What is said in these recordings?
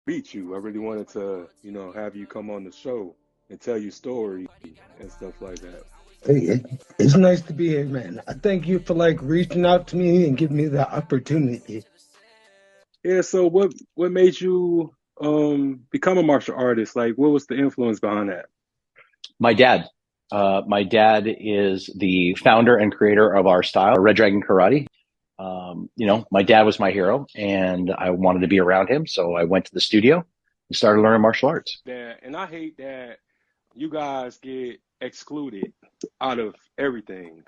meet you. I really wanted to, have you come on the show and tell your story and stuff like that. Hey, it's nice to be here, man. I thank you for like reaching out to me and giving me the opportunity. Yeah, so what made you become a martial artist? Like what was the influence behind that? My dad. My dad is the founder and creator of our style, Red Dragon Karate. My dad was my hero, and I wanted to be around him, so I went to the studio and started learning martial arts. That and I hate that you guys get excluded out of everything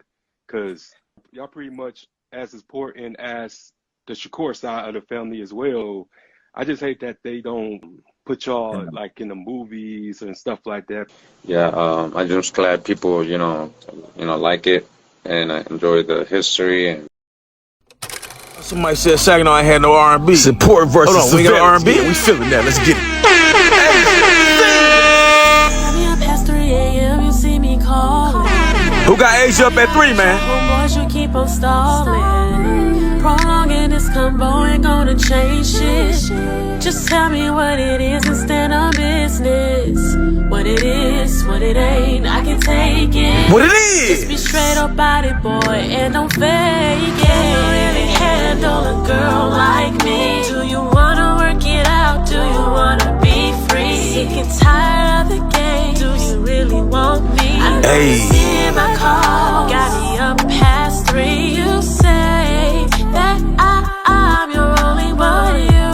because y'all pretty much as important as the Shakur side of the family as well. I just hate that they don't put y'all like in the movies and stuff like that. Yeah, I'm just glad people, like it and I enjoy the history and Somebody said Saginaw ain't had no R&B. Support versus Hold on, we got surveillance. R&B? Yeah, we feeling that. Let's get it. Past 3 a.m. You see me calling. Who got Asia up at 3, man? Homeboys, you keep on stalling. Prolonging this combo ain't gonna change shit. Just tell me what it is instead of business. What it is, what it ain't, I can take it. What it is? Just be straight up about it, boy, and don't fake it. Can you really handle a girl like me? Do you wanna work it out? Do you wanna be free? Sick and tired of the game. Do you really want me? I know you see my call. Got me up past 3. You say that I'm your only one. You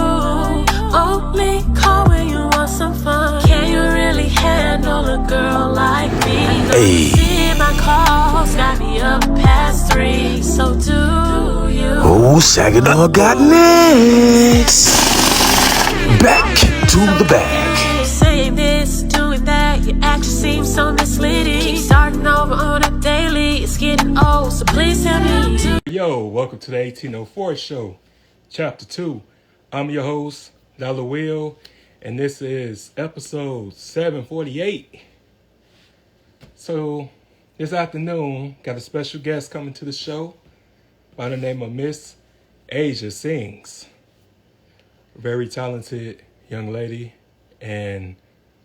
only call when you want some fun. Can you really handle a girl like me? I know you see my calls. Got me up past 3. So do you? Oh, Saginaw got next. Back to the bag. Saying this, doing that, your action seems so misleading. Keep starting over on a daily, it's getting old, so please tell me. Yo, welcome to the 1804 show, chapter 2. I'm your host, Dollar Will, and this is episode 748. So, this afternoon, got a special guest coming to the show by the name of Miss Asia Sings. Very talented young lady and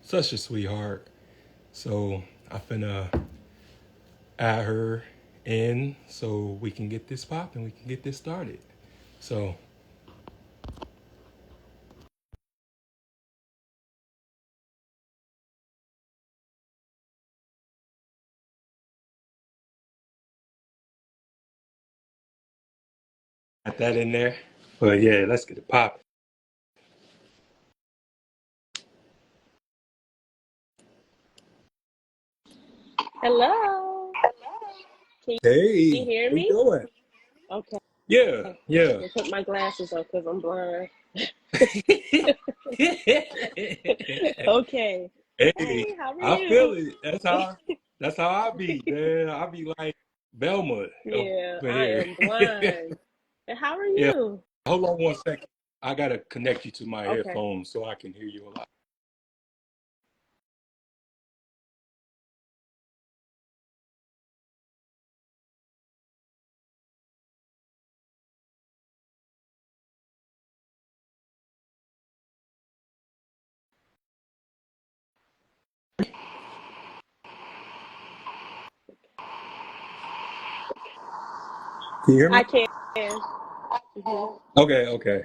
such a sweetheart. So, I finna add her in so we can get this popping, we can get this started. So, got that in there. But yeah, let's get it popping. Hello. Can you Hey, hear how you me? doing? Okay. Yeah, yeah. I'm gonna put my glasses on because I'm blind. Okay. Hey, Hey, how are I feel you? it. That's how I be, man. I be like Velma up Yeah, in I here. am blind. And how are Yeah, you? hold on one second. I gotta connect you to my Okay. headphones so I can hear you a lot. Can you hear I me? can. hmm Okay, okay.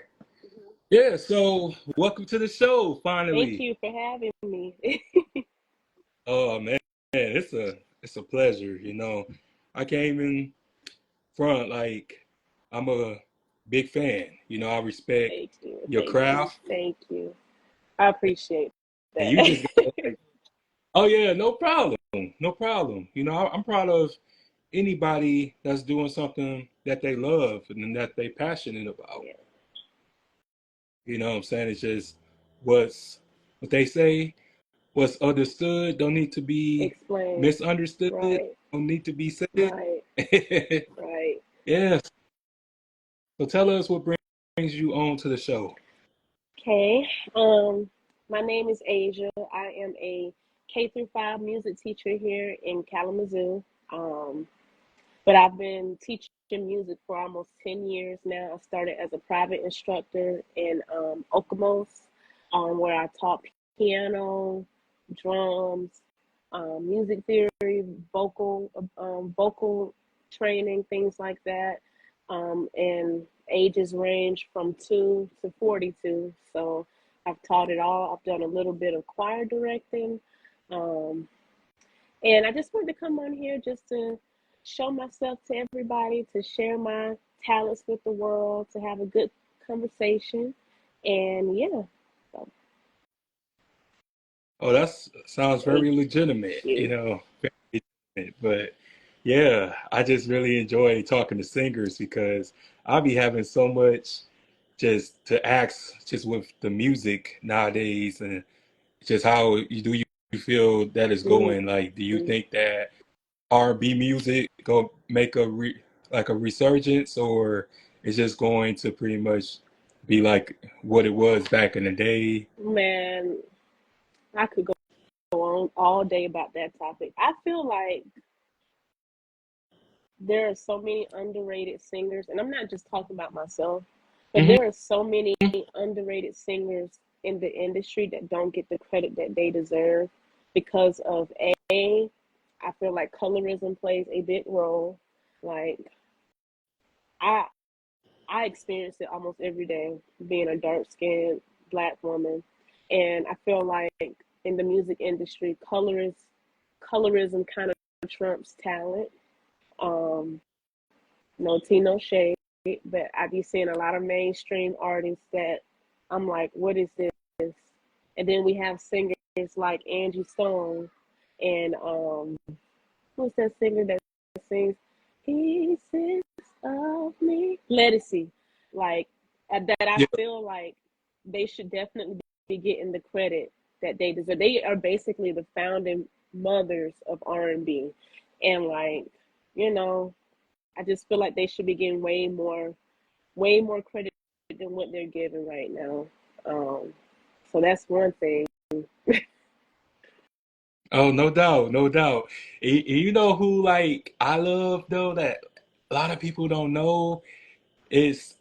Yeah, so welcome to the show Thank finally. you for having me. Oh man, it's a pleasure, I came in front like I'm a big fan. I respect Thank you. your Thank you. craft Thank you. I appreciate and that. you just got like, oh yeah, no problem. No problem. I'm proud of anybody that's doing something that they love and that they passionate about. Yeah. You know what I'm saying? It's just what they say, what's understood don't need to be Explain. misunderstood, Right. don't need to be said. Right. Right. Yes. So tell us what brings you on to the show. Okay. Um, my name is Asia. I am a K through 5 music teacher here in Kalamazoo. Um, but I've been teaching music for almost 10 years now. I started as a private instructor in Okemos. where I taught piano, drums, music theory, vocal training, things like that. And ages range from 2 to 42. So I've taught it all. I've done a little bit of choir directing. Um, and I just wanted to come on here just to show myself to everybody, to share my talents with the world, to have a good conversation. And yeah, so Oh, that's sounds thank very legitimate, you. very legitimate. But yeah, I just really enjoy talking to singers because I'll be having so much just to ask just with the music nowadays and just how you feel that is Mm, going? Like, do you think that R&B music go make like a resurgence, or it's just going to pretty much be like what it was back in the day? man, I could go on all day about that topic. I feel like there are so many underrated singers, and I'm not just talking about myself, but Hmm. there are so many underrated singers in the industry that don't get the credit that they deserve because of I feel like colorism plays a big role. Like I I experience it almost every day being a dark skinned black woman. And I feel like in the music industry, colorism kind of trumps talent. Um, no tea, no shade, but I be seeing a lot of mainstream artists that I'm like, what is this? And then we have singers like Angie Stone and who's that singer that sings Pieces of Me? Lettucey. Like that I Yeah, feel like they should definitely be getting the credit that they deserve. They are basically the founding mothers of R&B. And like, you know, I just feel like they should be getting way more credit than what they're given right now. Um, so that's one thing. oh, no doubt, no doubt. You know who like I love though that a lot of people don't know is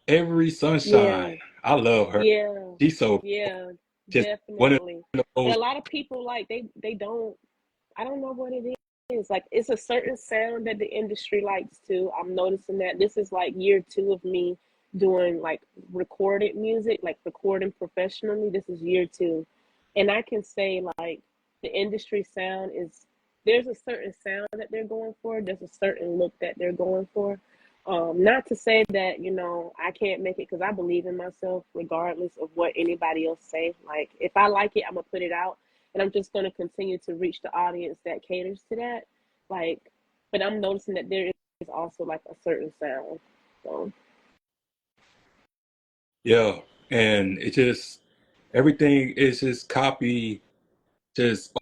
Every Yeah, Sunshine. I love her. yeah, She's so yeah, just one of definitely. And those. a lot of people like they don't. I don't know what it is. Like it's a certain sound that the industry likes too. I'm noticing that this is like year two of me doing like recorded music, like recording professionally. This is year two. And I can say like the industry sound is there's a certain sound that they're going for. There's a certain look that they're going for. Not to say that, I can't make it because I believe in myself regardless of what anybody else say. Like if I like it, I'm gonna put it out and I'm just going to continue to reach the audience that caters to that. Like, but I'm noticing that there is also like a certain sound. So Yeah, and it just everything is just copy just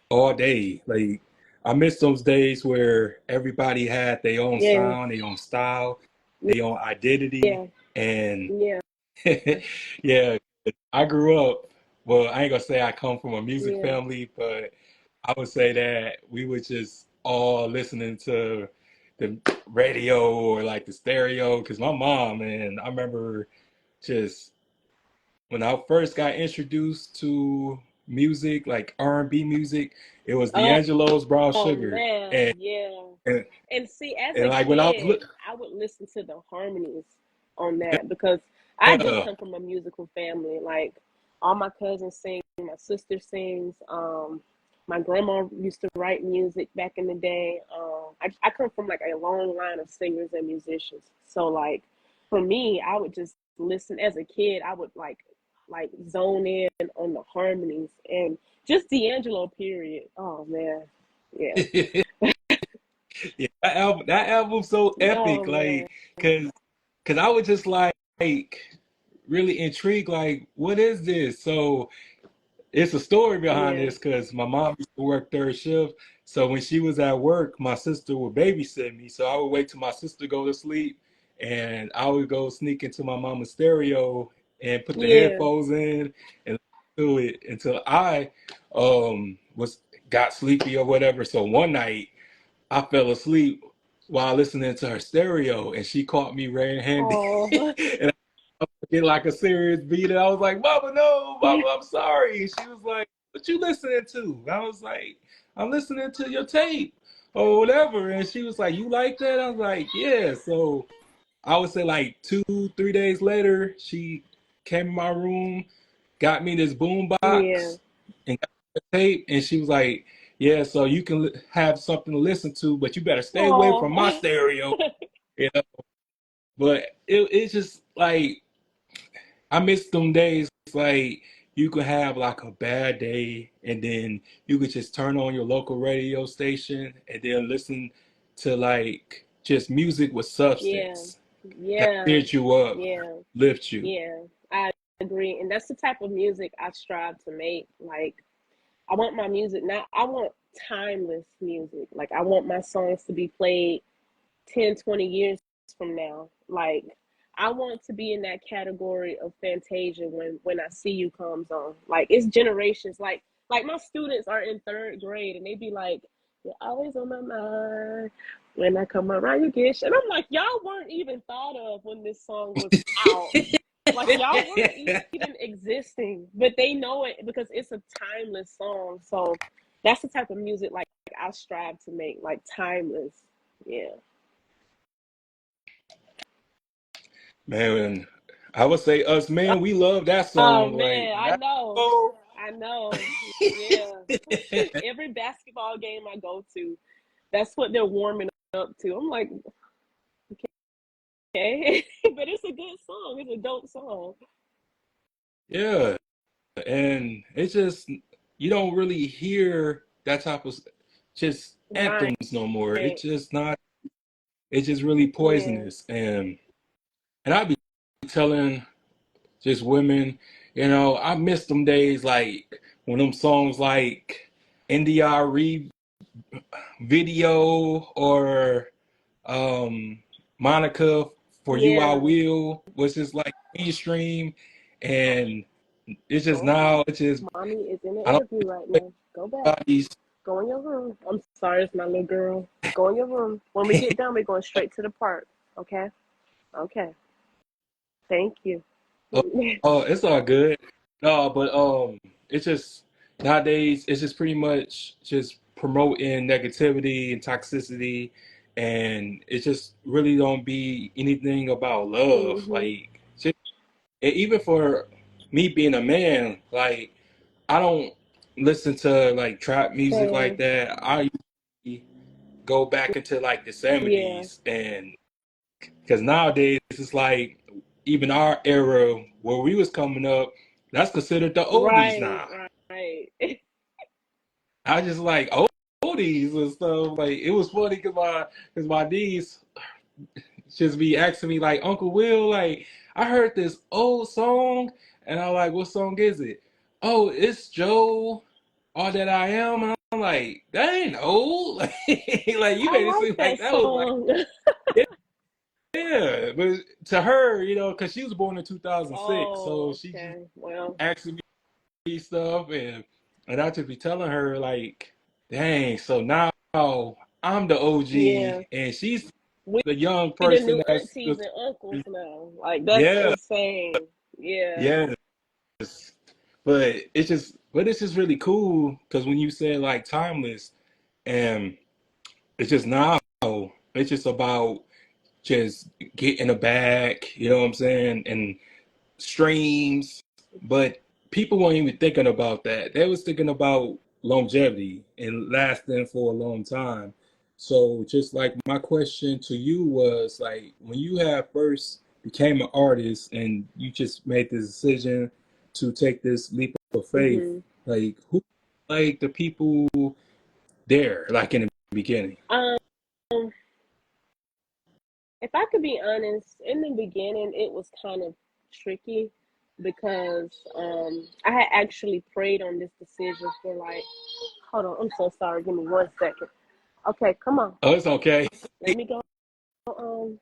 all day. Like I miss those days where everybody had their own yeah, sound, their own style, their own identity, yeah, and yeah, yeah, I grew up. Well, I ain't gonna say I come from a music yeah, family, but I would say that we were just all listening to the radio or like the stereo. Because my mom, and I remember just when I first got introduced to music, like R&B music, it was oh, D'Angelo's Brown oh Sugar, man, yeah. and, And see, as and a like when I was kid, I would listen to the harmonies on that because I do yeah, come from a musical family. Like all my cousins sing, my sister sings. My grandma used to write music back in the day. I come from like a long line of singers and musicians. So like for me, I would just listen as a kid. I would like zone in on the harmonies and just D'Angelo. Period. Oh man, yeah. yeah, that album's so Oh epic, man. like, cause I was just like really intrigued, like, what is this? So it's a story behind Yeah. this because my mom used to work third shift. So when she was at work, my sister would babysit me. So I would wait till my sister go to sleep, and I would go sneak into my mama's stereo and put the Yeah. headphones in and listen to it until I was got sleepy or whatever. So one night I fell asleep while listening to her stereo, and she caught me red-handed. Oh. And get like a serious beat. And I was like, Mama, no, Mama, I'm sorry. And she was like, what you listening to? I was like, I'm listening to your tape or whatever. And she was like, you like that? I was like, yeah. So I would say like 2, 3 days later, she came in my room, got me this boom Yeah. box and got the tape. And she was like, yeah, so you can have something to listen to, but you better stay away from my Oh. stereo. You know? But it's just like, I miss them days like you could have like a bad day and then you could just turn on your local radio station and then listen to like just music with Yeah. substance that Yeah. cheers you up, Yeah. lifts you. Yeah. I agree. And that's the type of music I strive to make. Like, I want my music not, I want timeless music. Like, I want my songs to be played 10, 20 years from now. Like, I want to be in that category of Fantasia when I See You comes on. Like, it's generations. Like my students are in third grade and they be like, you're always on my mind. When I come around, you get. And I'm like, y'all weren't even thought of when this song was out. Like, y'all weren't even existing, but they know it because it's a timeless song. So that's the type of music like I strive to make, like timeless. Yeah. Man, I would say us men, we love that Oh song. Like man, I that. know. Oh. I know. Yeah. Every basketball game I go to, that's what they're warming up to. I'm like, okay. But it's a good song. It's a dope song. Yeah. And it's just you don't really hear that type of just Right. anthems no more. It's just not. It's just really Yeah. poisonous. And I be telling just women, I miss them days like when them songs like NDR video or um Monica for You I Yeah. Will was just like mainstream, and it's just Hold on. now it's just Mommy is in an I don't interview right think now. Go back. anybody's. Go in your room. I'm sorry, it's my little girl. Go in your room. When we get done, we're going straight to the park. Okay? Okay. Thank you. Oh, oh, it's all good. No, but it's just nowadays it's just pretty much just promoting negativity and toxicity, and it just really don't be anything about love. Mm-hmm. Like, just, and even for me being a man, like I don't listen to like trap music like Same. that. I usually go back into like the Yeah. '70s and because nowadays it's like even our era where we was coming up, that's considered the oldies Right. now. Right. I just like oldies and stuff. Like it was funny because my niece just be asking me like, Uncle Will, like I heard this old song, and I'm like, what song is it? Oh, it's Joe, All That I Am, and I'm like, that ain't old. Like you I made it like seem like that that was like. song. Yeah, but to her, because she was born in 2006, so Oh, she just okay. Well, asking me stuff, and I just be telling her like, dang, so now I'm the yeah. OG, and she's We the young the person new that's aunties just, and uncles now. Like, that's yeah, insane. Yeah. yes, but it's just really cool because when you say like timeless, and it's just now, it's just about just getting a bag, you know what I'm saying, and streams, but people weren't even thinking about that. They was thinking about longevity and lasting for a long time. So just like my question to you was like when you have first became an artist and you just made the decision to take this leap of faith, Hmm. like who like the people there like in the beginning? Um, if I could be honest, in the beginning, it was kind of tricky because I had actually prayed on this decision for like, hold on, I'm so sorry. Give me 1 second. Okay, come on. Oh, it's okay. Let me go. Um,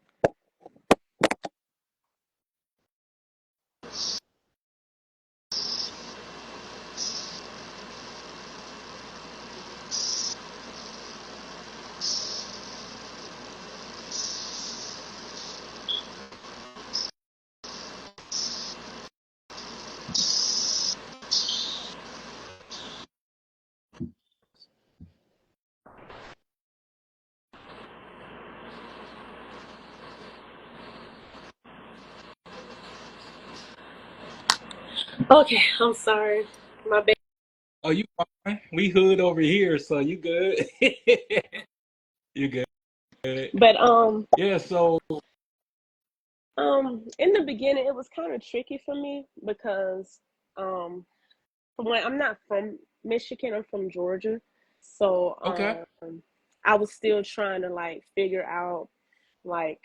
Okay, I'm sorry. My bad. Oh, you fine. We hood over here, so you good. You good. But Yeah, so in the beginning it was kind of tricky for me because um from when I'm not from Michigan, I'm from Georgia. okay. So I was still trying to like figure out like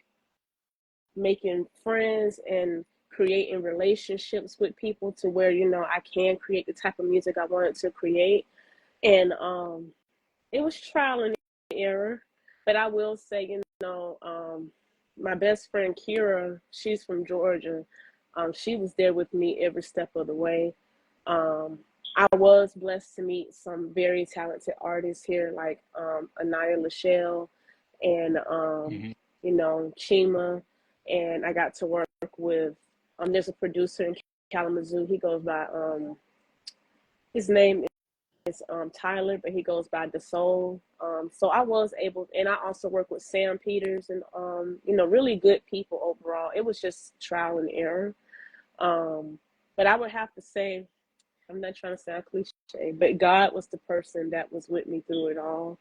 making friends and creating relationships with people to where I can create the type of music I wanted to create. And it was trial and error, but I will say, my best friend Kira, she's from Georgia. She was there with me every step of the way. Um, I was blessed to meet some very talented artists here, like Anaya Lachelle and Hmm. Chima, and I got to work with. There's a producer in Kalamazoo. He goes by his name is Tyler, but he goes by the Soul. So I was able, and I also work with Sam Peters and really good people overall. It was just trial and error. But I would have to say, I'm not trying to sound cliche, but God was the person that was with me through it all.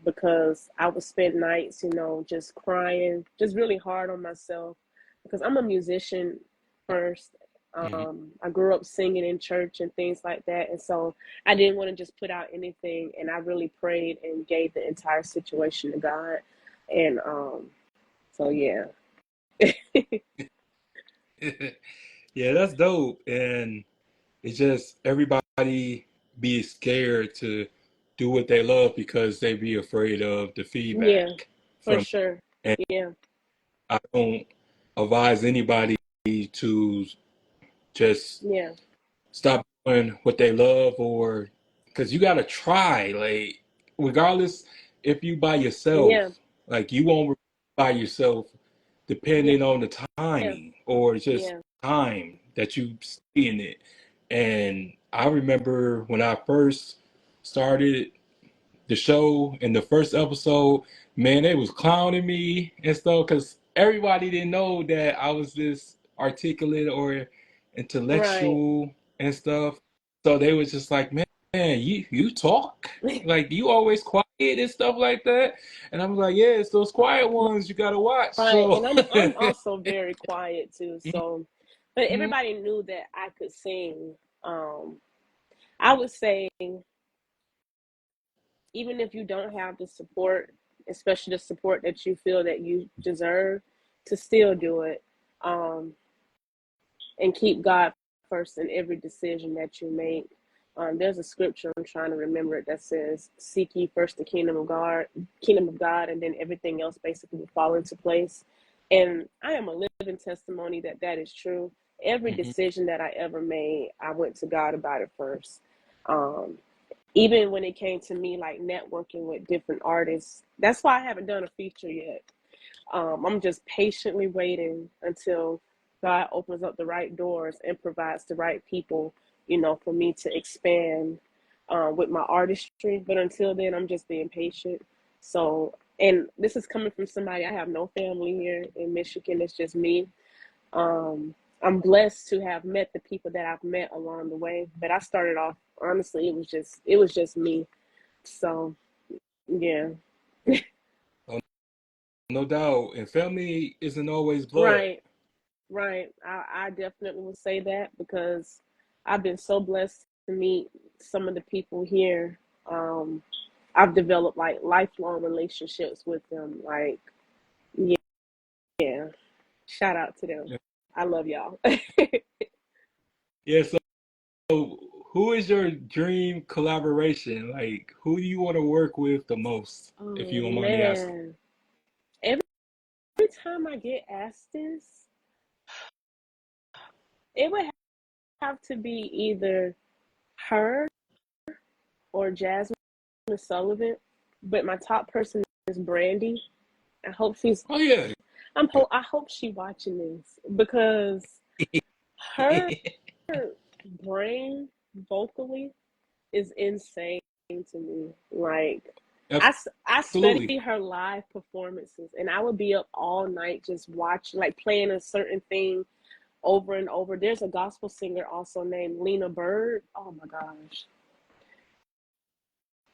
Because I would spend nights, just crying, just really hard on myself because I'm a musician first. Hmm. I grew up singing in church and things like that. And so I didn't want to just put out anything. And I really prayed and gave the entire situation to God. And so, yeah. Yeah, that's dope. And it's just everybody be scared to do what they love because they be afraid of the Yeah, feedback for from. sure. And Yeah. I don't advise anybody to just Yeah. stop doing what they love, or because you gotta try, like, regardless if you by yourself, Yeah. like you won't by yourself Yeah. depending on the Yeah. timing or just Yeah. time that you see in it. And I remember when I first started the show in the first episode, man, they was clowning me and stuff because everybody didn't know that I was this articulate or Right. intellectual and stuff. So they was just like, man, you talk like you always quiet and stuff like that. And I'm like, yeah, it's those quiet ones you gotta watch. Right, So, and I'm also very quiet too. So, but mhm, everybody knew that I could sing. I would say even if you don't have the support, especially the support that you feel that you deserve, to still do it, um, and keep God first in every decision that you make. There's a scripture I'm trying to remember it that says, "Seek ye first the kingdom of God, and then everything else basically will fall into place." And I am a living testimony that that is true. Every mhm, decision that I ever made, I went to God about it first. Um, Even when it came to me like networking with different artists, that's why I haven't done a feature yet. I'm just patiently waiting until God opens up the right doors and provides the right people, for me to expand with my artistry. But until then, I'm just being patient. So, and this is coming from somebody, I have no family here in Michigan. It's just me. I'm blessed to have met the people that I've met along the way. But I started off, honestly, it was just me. So, yeah. oh, no doubt. And family isn't always blood. Right. Right. I definitely would say that because I've been so blessed to meet some of the people here. Um, I've developed like lifelong relationships with them. Like, yeah, shout out to them. I love y'all. Yeah, so who is your dream collaboration? Like, who do you want to work with the most, if you Oh don't mind me asking? man. Every time I get asked this, it would have to be either her or Jasmine Sullivan. But my top person is Brandy. I hope she's Oh yeah. I hope she watching this because her brain vocally is insane to me. Like I Absolutely. study her live performances and I would be up all night just watching, like playing a certain thing over and over. There's a gospel singer also named Lena Bird. Oh my gosh.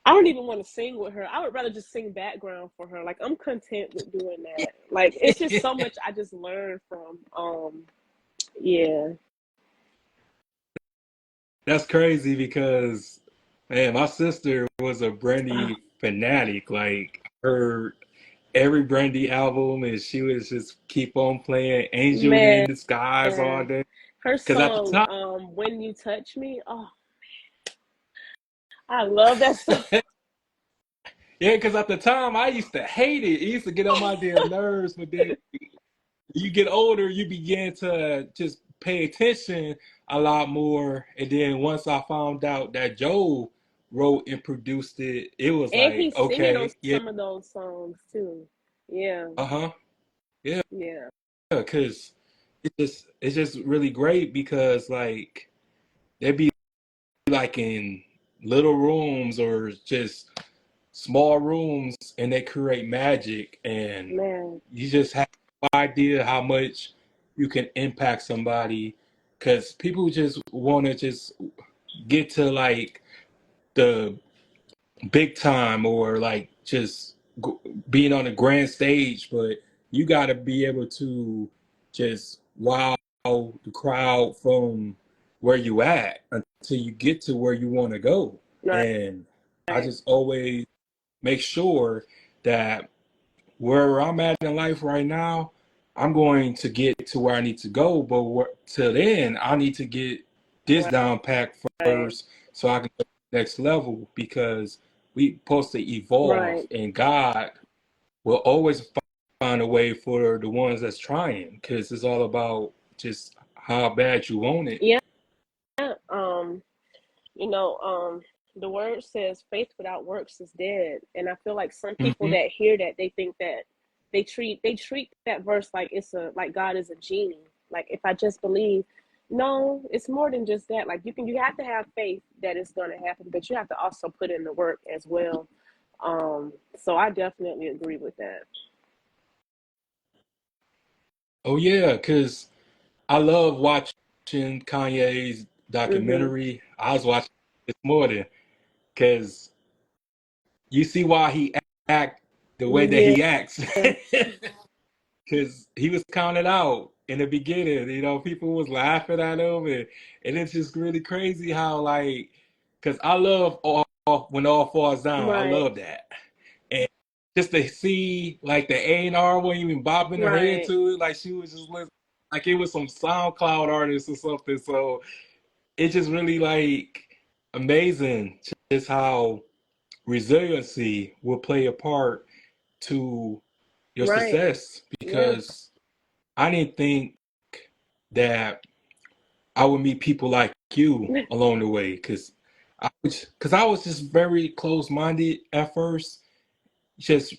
I don't even want to sing with her. I would rather just sing background for her. Like, I'm content with doing that. Like, it's just so much I just learned from. Yeah. That's crazy because, man, my sister was a Brandy fanatic. Like, her every Brandy album, and she was just keep on playing "Angel in Man, the Skies" all day. her Because at the song, time, When You Touch Me, oh, I love that song. yeah, because at the time I used to hate it. It used to get on my damn nerves. But then you get older, you begin to just pay attention a lot more. And then once I found out that Joe wrote and produced it, it was And like, he's singing on okay, yeah, some of those songs too. Yeah, uh-huh, yeah, yeah, because it's just really great because like they be like in little rooms or just small rooms and they create magic and man, you just have no idea how much you can impact somebody because people just want to just get to like the big time or like just being on the grand stage, but you got to be able to just wow the crowd from where you at until you get to where you want to go. right, And I just always make sure that where I'm at in life right now, I'm going to get to where I need to go. But till then, I need to get this down packed right, first so I can go to the next level because we supposed to evolve right. and God will always find a way for the ones that's trying because it's all about just how bad you want it. Yeah. Um, you know, the word says faith without works is dead. And I feel like some people Hmm. that hear that, they think that they treat that verse like it's a like God is a genie. Like, if I just believe, no, it's more than just that. Like, you have to have faith that it's gonna happen, but you have to also put in the work as well. So I definitely agree with that. Oh yeah, because I love watching Kanye's Hmm. documentary. I was watching this morning because you see why he act the way that Yeah. he acts. Because he was counted out in the beginning. People was laughing at him, and it's just really crazy how like, because I love all when all falls down. I Right. love that, and just to see like the A&R wasn't even bobbing her head Right. to it, like she was just listening, like it was some SoundCloud artist or something. So it's just really like amazing just how resiliency will play a part to your Right. success Yeah. because I didn't think that I would meet people like you along the way because I was just very close-minded at first, just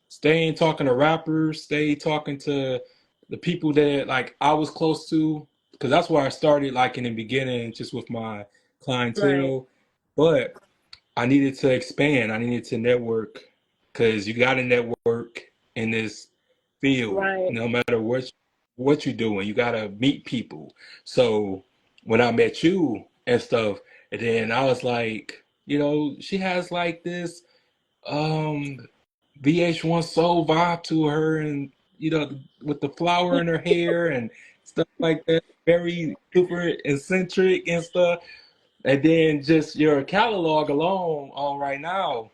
staying talking to rappers, stay talking to the people that like I was close to because that's where I started like in the beginning just with my Right. clientele, but I needed to expand. I needed to network because you got to network in this field. Right. No matter what you're doing, you got to meet people. So when I met you and stuff, and then I was like, she has like this um VH1 soul vibe to her, and with the flower in her hair and stuff like that, very super eccentric and stuff. And then just your catalog alone on right now,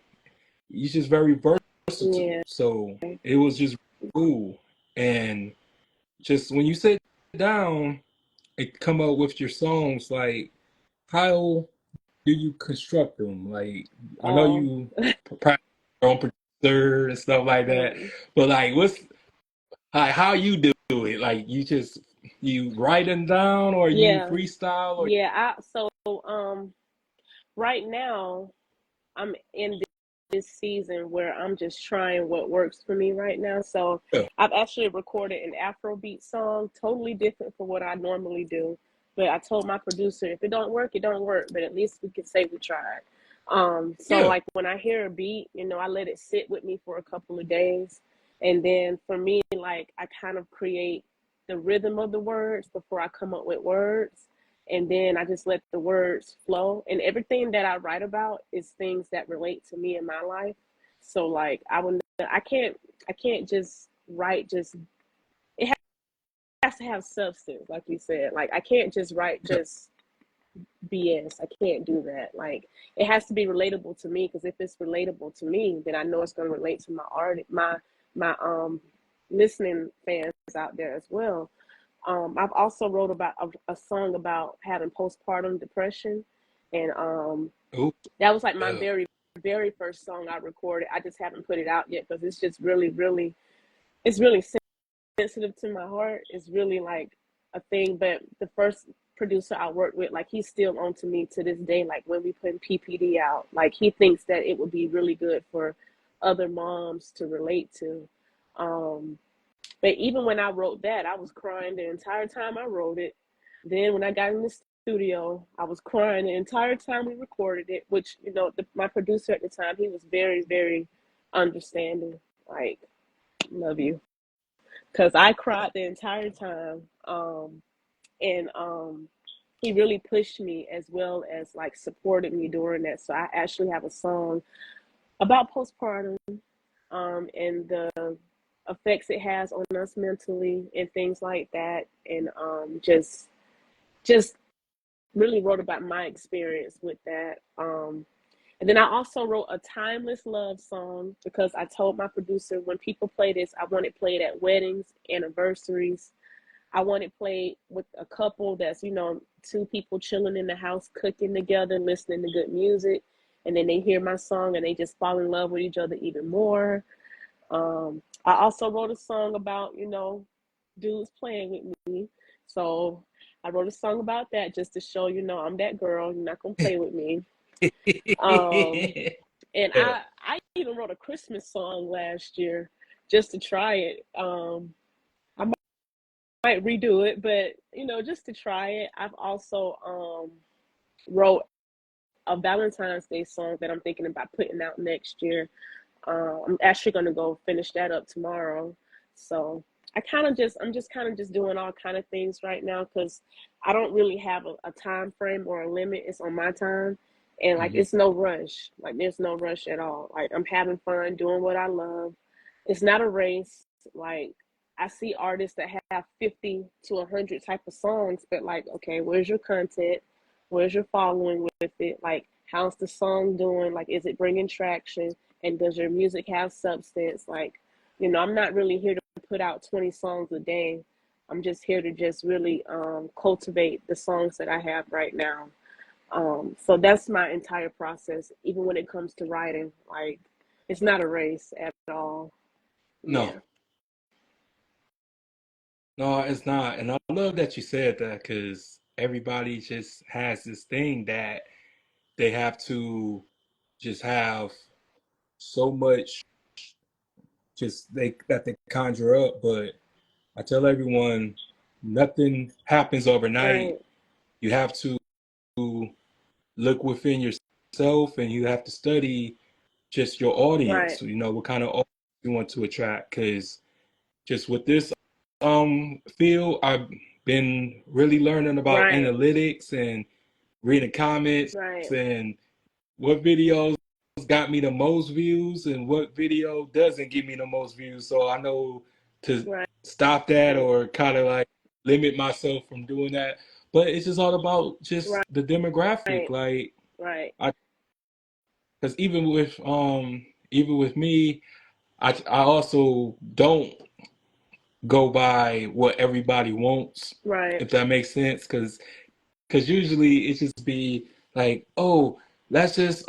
you're just very versatile. Yeah. So it was just cool. And just when you sit down and come up with your songs, like how do you construct them? Like I know Oh. you practice your own producer and stuff like that, Mm. but like what's like how you do it? Like you write them down or you Yeah. freestyle or Yeah. Right now I'm in this season where I'm just trying what works for me right now. So yeah, I've actually recorded an Afrobeat song, totally different from what I normally do. But I told my producer, if it don't work, it don't work. But at least we can say we tried. So yeah. like when I hear a beat, I let it sit with me for a couple of days. And then for me, like I kind of create the rhythm of the words before I come up with words. And then I just let the words flow. And everything that I write about is things that relate to me in my life. So like I can't just write just it has to have substance, like you said. Like I can't just write just BS. I can't do that. Like it has to be relatable to me, because if it's relatable to me, then I know it's going to relate to my art, my listening fans out there as well. I've also wrote about a song about having postpartum depression, and Ooh, that was like my yeah. very first song I recorded. I just haven't put it out yet because it's just really it's really sensitive to my heart. It's really like a thing. But the first producer I worked with, like he's still on to me to this day. Like when we put PPD out, like he thinks that it would be really good for other moms to relate to. But even when I wrote that, I was crying the entire time I wrote it. Then when I got in the studio, I was crying the entire time we recorded it, which, you know, my producer at the time, he was very understanding. Like, love you. Because I cried the entire time. And he really pushed me, as well as like supported me during that. So I actually have a song about postpartum, and the effects it has on us mentally and things like that. And just really wrote about my experience with that. And then I also wrote a timeless love song, because I told my producer, when people play this, I want it played at weddings, anniversaries. I want it played with a couple that's, you know, two people chilling in the house, cooking together, listening to good music. And then they hear my song and they just fall in love with each other even more. I also wrote a song about, you know, dudes playing with me. So I wrote a song about that, just to show, you know, I'm that girl. You're not going to play with me. And Yeah. I even wrote a Christmas song last year just to try it. I might redo it, but, you know, just to try it. I've also wrote a Valentine's Day song that I'm thinking about putting out next year. I'm actually going to go finish that up tomorrow. So I'm just kind of just doing all kind of things right now, because I don't really have a time frame or a limit. It's on my time. And like, Mhm. it's no rush. Like there's no rush at all. Like I'm having fun doing what I love. It's not a race. Like I see artists that have 50 to 100 type of songs, but like, okay, where's your content? Where's your following with it? Like, how's the song doing? Like, is it bringing traction? And does your music have substance? Like, you know, I'm not really here to put out 20 songs a day. I'm just here to just really cultivate the songs that I have right now. So that's my entire process, even when it comes to writing. Like, it's not a race at all. No, Yeah. no, it's not. And I love that you said that, because everybody just has this thing that they have to just have so much just they conjure up. But I tell everyone, nothing happens overnight. Right. You have to look within yourself, and you have to study just your audience. Right. You know, what kind of audience you want to attract. Because just with this field, I've been really learning about Right. analytics and reading comments Right. and what videos got me the most views and what video doesn't give me the most views. So I know to Right. stop that, or kind of like limit myself from doing that. But it's just all about just Right. the demographic. Right. Like, Right. I, because even with me, I also don't go by what everybody wants, Right. if that makes sense. Because usually it just be like, oh, let's just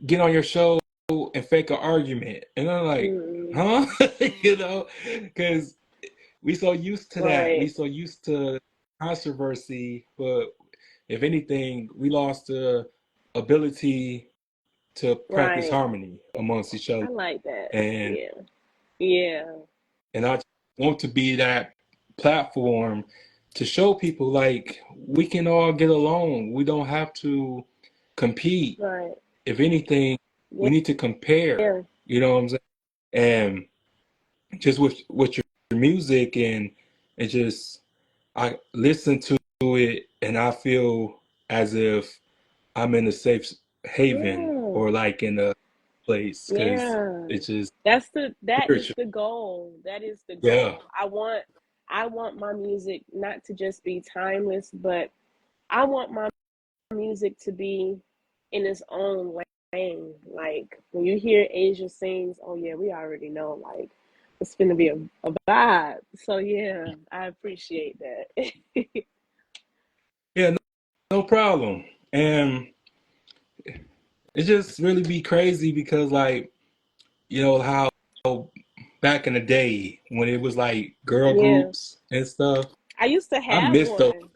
get on your show and fake an argument, and I'm like, Mm. huh? You know, because we so used to that. We Right. so used to controversy, but if anything, we lost the ability to practice Right. harmony amongst each other. I like that. And Yeah. Yeah. I want to be that platform to show people, like, we can all get along. We don't have to compete. Right. If anything, we need to Yeah. compare. You know what I'm saying? And just with your music, and It just I listen to it and I feel as if I'm in a safe haven Yeah. or like in a place because Yeah. it's just That is spiritual. the goal. That is the Yeah. goal. I want my music not to just be timeless, but I want my music to be in its own lane. Like when you hear Asia sings, oh yeah, we already know like it's gonna be a vibe. So yeah, I appreciate that. Yeah, no problem. And it just really be crazy because like, how back in the day when it was like girl Yeah. groups and stuff, I used to I have miss those. one.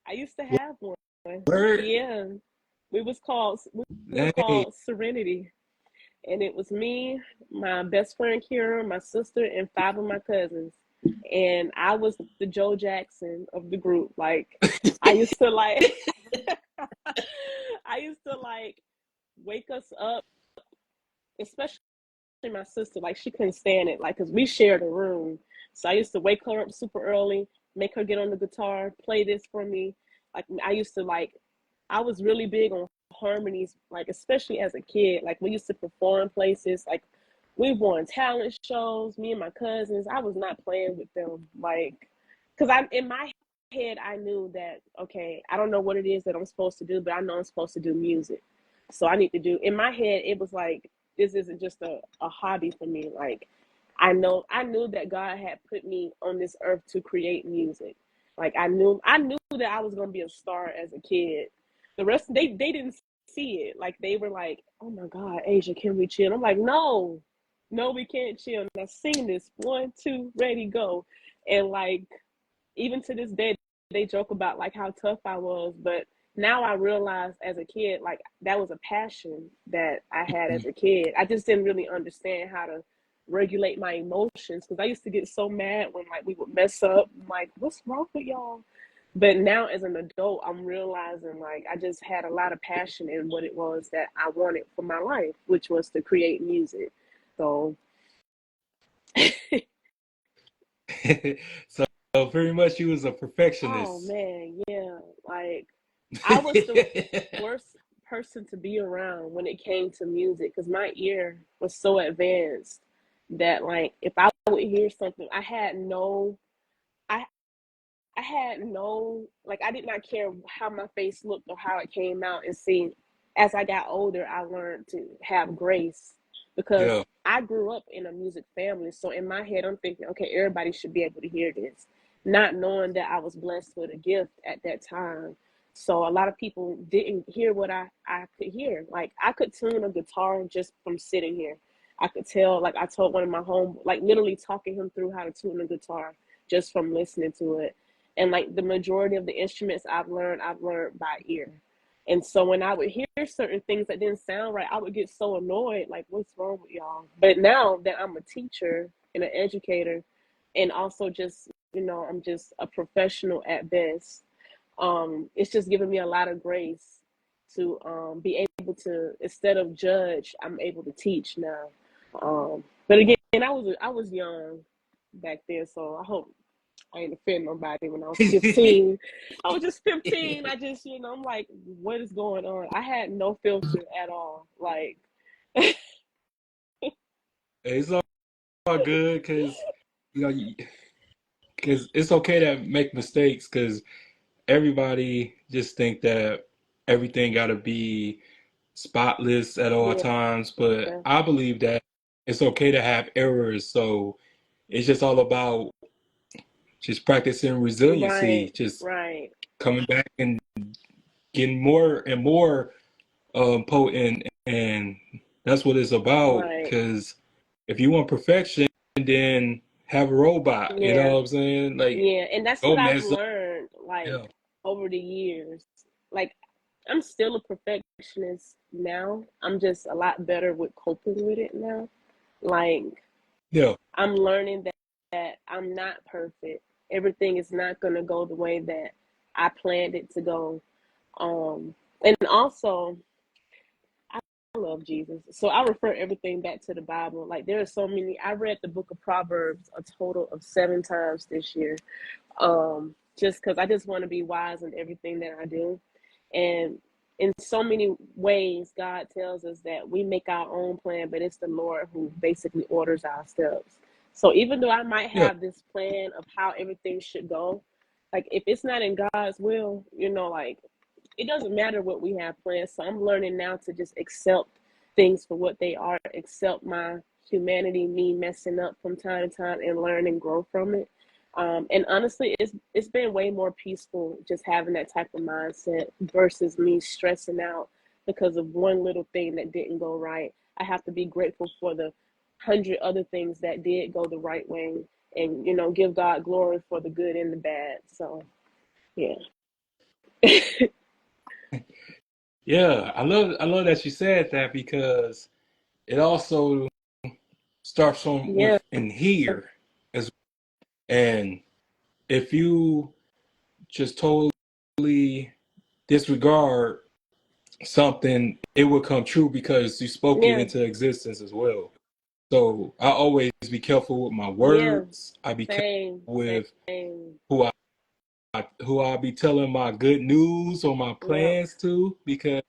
I used to have one. Word. Yeah. We were Dang. called Serenity. And it was me, my best friend Kira, my sister, and five of my cousins. And I was the Joe Jackson of the group. Like I used to like I used to like wake us up, especially my sister, like she couldn't stand it, like because we shared a room. So I used to wake her up super early, make her get on the guitar, play this for me. Like I used to like, I was really big on harmonies, like especially as a kid. Like we used to perform places, like we won talent shows. Me and my cousins, I was not playing with them, like, because I in my head I knew that okay, I don't know what it is that I'm supposed to do, but I know I'm supposed to do music. So I need to do. In my head, it was like this isn't just a hobby for me. Like I knew that God had put me on this earth to create music. Like I knew that I was gonna be a star as a kid. The rest they didn't see it. Like they were like, oh my God, Asia, can we chill? I'm like, no, no, we can't chill. Now sing this one, two, ready, go. And like even to this day, they joke about like how tough I was, but now I realize as a kid, like that was a passion that I had as a kid. I just didn't really understand how to regulate my emotions because I used to get so mad when like we would mess up. I'm like, what's wrong with y'all? But now as an adult, I'm realizing like I just had a lot of passion in what it was that I wanted for my life, which was to create music. So So pretty much you was a oh perfectionist. man, yeah. Like I was the worst person to be around when it came to music because my ear was so advanced that like if I would hear something, I I had no like I did not care how my face looked or how it came out. And see, as I got older, I learned to have grace because Yeah. I grew up in a music family. So in my head, I'm thinking, okay, everybody should be able to hear this, not knowing that I was blessed with a gift at that time. So a lot of people didn't hear what I could hear. Like I could tune a guitar just from sitting here. I could tell, like I told one of my home, like literally talking him through how to tune a guitar just from listening to it. And like the majority of the instruments I've learned by ear. And so when I would hear certain things that didn't sound right, I would get so annoyed, like, what's wrong with y'all? But now that I'm a teacher and an educator, and also just, I'm just a professional at best, it's just giving me a lot of grace to be able to, instead of judge, I'm able to teach now. But again, I was young back then, so I hope I ain't offend nobody when I was 15. I was just 15. I just, I'm like, what is going on? I had no filter at all. Like, It's all good because you know because it's okay to make mistakes because everybody just think that everything got to be spotless at all yeah, times, but I believe that it's okay to have errors. So it's just all about just practicing resiliency, right, just right, coming back and getting more and more potent, and that's what it's about. right. Because if you want perfection, then have a robot. You know Yeah, what I'm saying? Like, yeah. And that's go what I've mess up. learned, like, Yeah, over the years. Like, I'm still a perfectionist now. I'm just a lot better with coping with it now. Like, yeah, I'm learning that I'm not perfect. Everything is not going to go the way that I planned it to go. And also, I love Jesus. So I refer everything back to the Bible. Like there are so many. I read the book of Proverbs a total of 7 times this year. Just because I just want to be wise in everything that I do. And in so many ways, God tells us that we make our own plan, but it's the Lord who basically orders our steps. So even though I might Yeah. have this plan of how everything should go, like if it's not in God's will, like it doesn't matter what we have planned. So I'm learning now to just accept things for what they are, accept my humanity, me messing up from time to time, and learn and grow from it. And honestly, it's been way more peaceful just having that type of mindset versus me stressing out because of one little thing that didn't go right. I have to be grateful for the 100 other things that did go the right way, and give God glory for the good and the bad. So yeah. Yeah, I love that you said that because it also starts from Yeah, within here as and if you just totally disregard something, it will come true because you spoke it yeah, into existence as well. So I always be careful with my yeah. words. I be careful Same, with same. who who I be telling my good news or my Yeah, plans to because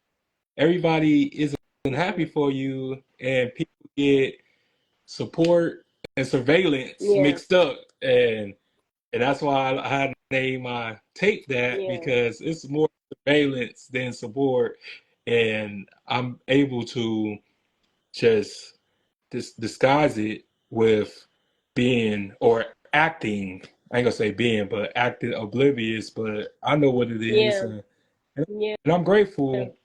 everybody isn't yeah, happy for you and people get support and surveillance yeah, mixed up and that's why I had to name my tape that yeah, because it's more surveillance than support and I'm able to just disguise it with being or acting. I ain't gonna say being, but acting oblivious. But I know what it is, yeah, and yeah, I'm grateful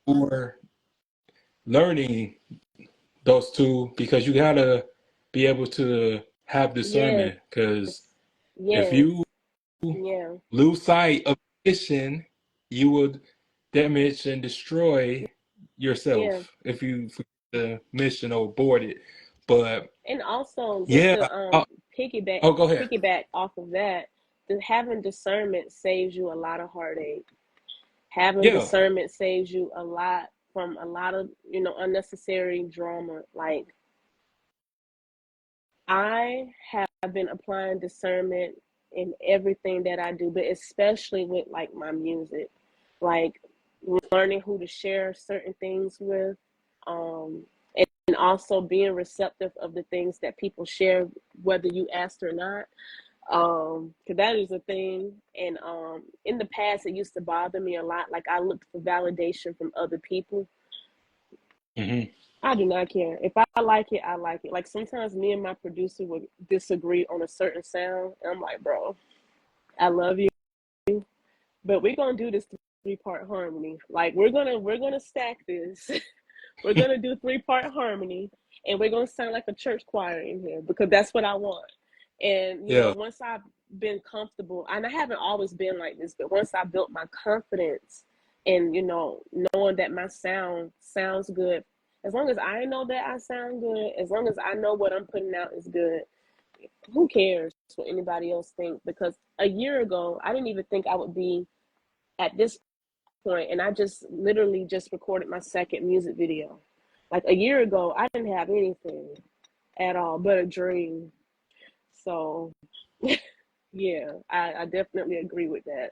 for learning those two because you gotta be able to have yes, discernment. Because if yes, you yeah, lose sight of mission, you would damage and destroy yeah. yourself if you forget the mission or abort it. But And also, just yeah, to piggyback oh, go ahead. piggyback off of that, having discernment saves you a lot of heartache. Having Yeah, discernment saves you a lot from a lot of unnecessary drama. Like I have been applying discernment in everything that I do, but especially with like my music, like learning who to share certain things with, um, and also being receptive of the things that people share, whether you asked or not. Cause that is a thing. And in the past, it used to bother me a lot. Like I looked for validation from other people. hmm I do not care. If I like it, I like it. Like sometimes me and my producer would disagree on a certain sound. And I'm like, bro, I love you, but we're gonna do this 3-part harmony. Like we're gonna stack this. We're gonna do 3-part harmony, and we're gonna sound like a church choir in here because that's what I want. And yeah, once I've been comfortable, and I haven't always been like this, but once I built my confidence and knowing that my sound sounds good, as long as I know that I sound good, as long as I know what I'm putting out is good, who cares what anybody else thinks? Because a year ago, I didn't even think I would be at this point, and I just literally just recorded my second music video. Like a year ago, I didn't have anything at all but a dream. So yeah, I definitely agree with that.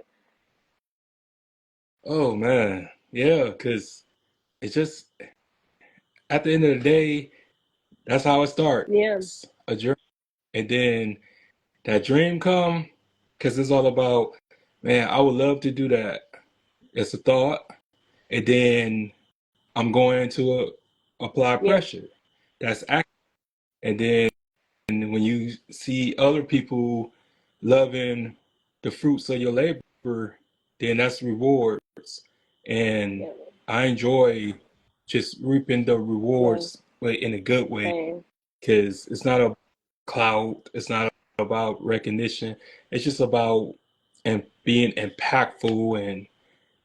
oh man, yeah, because it's just at the end of the day, that's how it Yeah, starts. A dream, and then that dream come because it's all about, man, I would love to do that. It's a thought, and then I'm going to apply yeah, pressure. That's act, and then when you see other people loving the fruits of your labor, then that's rewards. And yeah, I enjoy just reaping the yeah, rewards, but in a good way, same. because it's not a clout, it's not about recognition. It's just about and being impactful and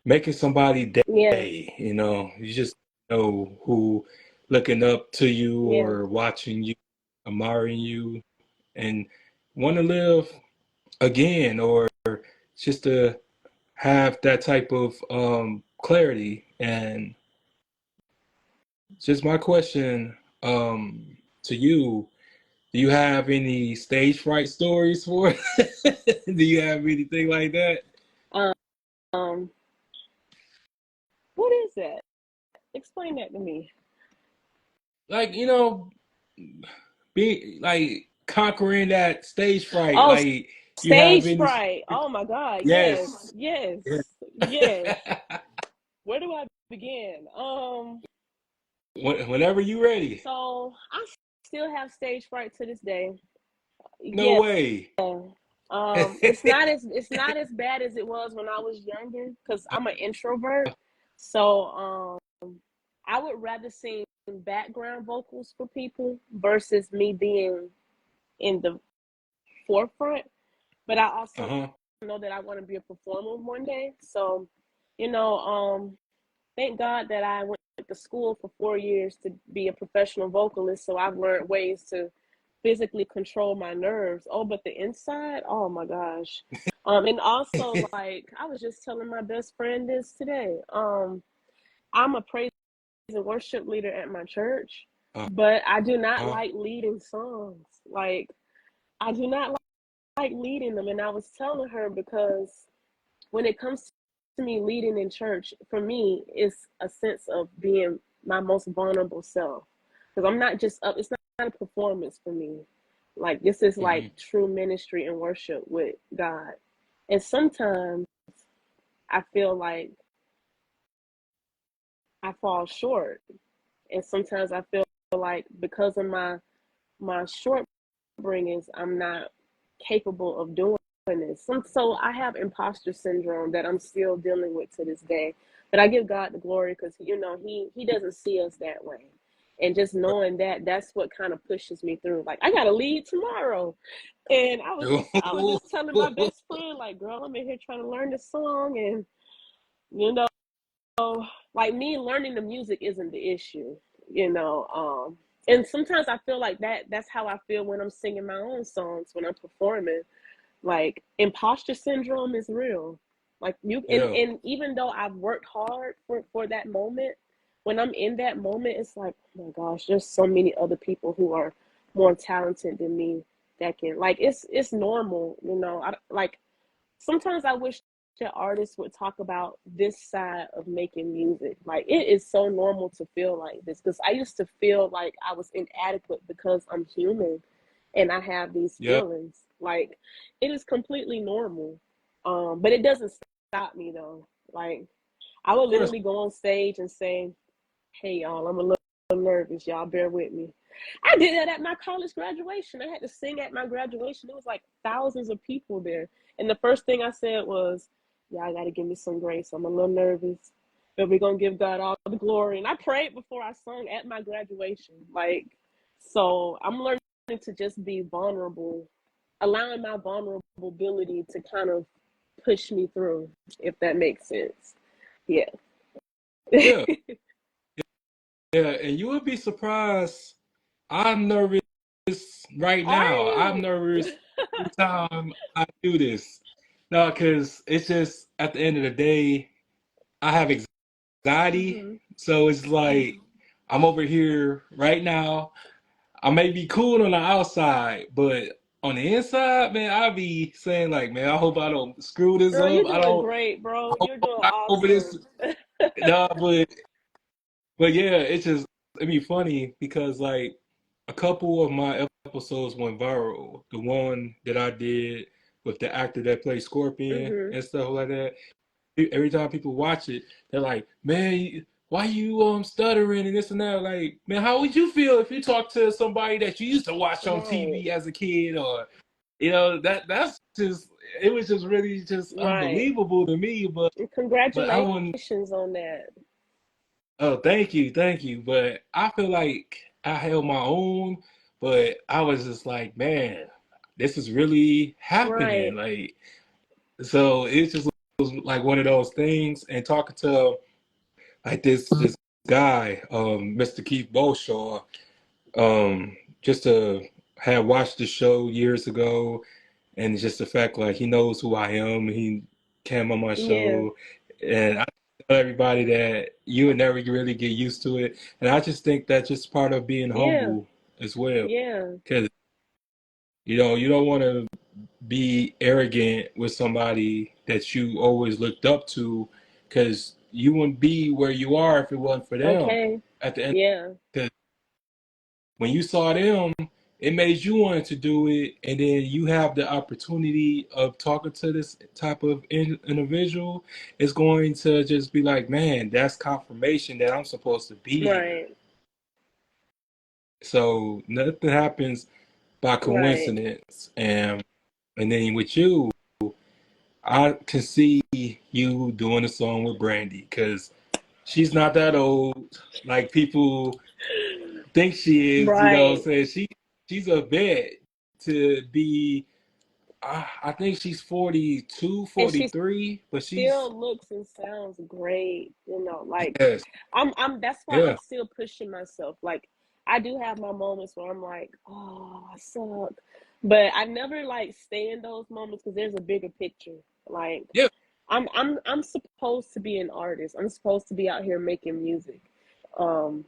making somebody Yeah, day. You just know who looking up to you yeah, or watching you, admiring you, and want to live again, or just to have that type of clarity and just my question to you. Do you have any stage fright stories for us? Do you have anything like that? Um, what is that? Explain that to me. Like, be like conquering that stage fright. Oh, Like, you have stage any? fright. Oh my God. Yes, Yes. yes, Yes. yes. Where do I begin? Whenever you ready. So I still have stage fright to this day. No Yeah. way. It's not as bad as it was when I was younger because I'm an introvert. So I would rather sing background vocals for people versus me being in the forefront. But I also Uh-huh. know that I want to be a performer one day. So, you know, thank God that I went to school for 4 years to be a professional vocalist. So I've learned ways to physically control my nerves. Oh, but the inside, oh my gosh. And also like I was just telling my best friend this today. I'm a praise and worship leader at my church, but I do not Uh-huh. like leading songs. Like I do not like leading them. And I was telling her because when it comes to me leading in church, for me, it's a sense of being my most vulnerable self. Because I'm not just up, it's not a performance for me. Like, this is like Hmm. true ministry and worship with God. And sometimes I feel like I fall short. And sometimes I feel like because of my short bringings, I'm not capable of doing this. So I have imposter syndrome that I'm still dealing with to this day. But I give God the glory because He doesn't see us that way. And just knowing that, that's what kind of pushes me through. Like I gotta leave tomorrow. And I was just telling my best friend, like, girl, I'm in here trying to learn this song and you know, like me learning the music isn't the issue, you know. And sometimes I feel like that's how I feel when I'm singing my own songs, when I'm performing. Like imposter syndrome is real. Like you Yeah. and even though I've worked hard for that moment, when I'm in that moment, it's like, oh my gosh, there's so many other people who are more talented than me that can like it's normal, you know. I like sometimes I wish that artists would talk about this side of making music. Like it is so normal to feel like this because I used to feel like I was inadequate because I'm human and I have these Yeah. feelings. Like it is completely normal. But it doesn't stop me though. Like I would Of course. literally go on stage and say, "Hey y'all, I'm a little nervous. Y'all bear with me." I did that at my college graduation. I had to sing at my graduation. It was like thousands of people there. And the first thing I said was, "Y'all got to give me some grace. I'm a little nervous, but we're going to give God all the glory." And I prayed before I sung at my graduation. Like, so I'm learning to just be vulnerable, allowing my vulnerability to kind of push me through, if that makes sense. Yeah. Yeah. Yeah. And you would be surprised. I'm nervous right Are now. I'm you? nervous every time I do this. No, because it's just at the end of the day, I have anxiety. Hmm. So it's like I'm over here right now. I may be cool on the outside, but on the inside, man, I be saying like, man, I hope I don't screw this Girl, you're up. doing great, I bro. hope You're I'm doing not over this. awesome. No, but yeah, it's just it'd be funny because like a couple of my episodes went viral. The one that I did with the actor that played Scorpion Hmm. and stuff like that. Every time people watch it, they're like, "Man, why you stuttering and this and that?" Like, man, how would you feel if you talk to somebody that you used to watch on Right, TV as a kid, or that's just it was just really just right. unbelievable to me. And But I wouldn't. congratulations on that. Oh, thank you. But I feel like I held my own, but I was just like, man, this is really happening. Right. Like, so it just was like one of those things. And talking to like this guy, Mr. Keith Boshaw, just to have watched the show years ago, and just the fact like he knows who I am, he came on my Yeah. show, and tell everybody that you would never really get used to it. And I just think that's just part of being Yeah, humble as well. yeah, Because, you don't want to be arrogant with somebody that you always looked up to, because you wouldn't be where you are if it wasn't for them okay, at the end. yeah, Because when you saw them, it made you want to do it, and then you have the opportunity of talking to this type of individual. It's going to just be like, man, that's confirmation that I'm supposed to be here. right, So nothing happens by right. coincidence. And then with you, I can see you doing a song with Brandy, because she's not that old like people think she is. You know what I'm Right. saying? She's a vet to be. I think she's 42, And she 43, but she's, still looks and sounds great, like yes, I'm that's why yeah, I'm still pushing myself. Like I do have my moments where I'm like, oh, I suck. But I never like stay in those moments because there's a bigger picture. Like yeah, I'm supposed to be an artist. I'm supposed to be out here making music. Um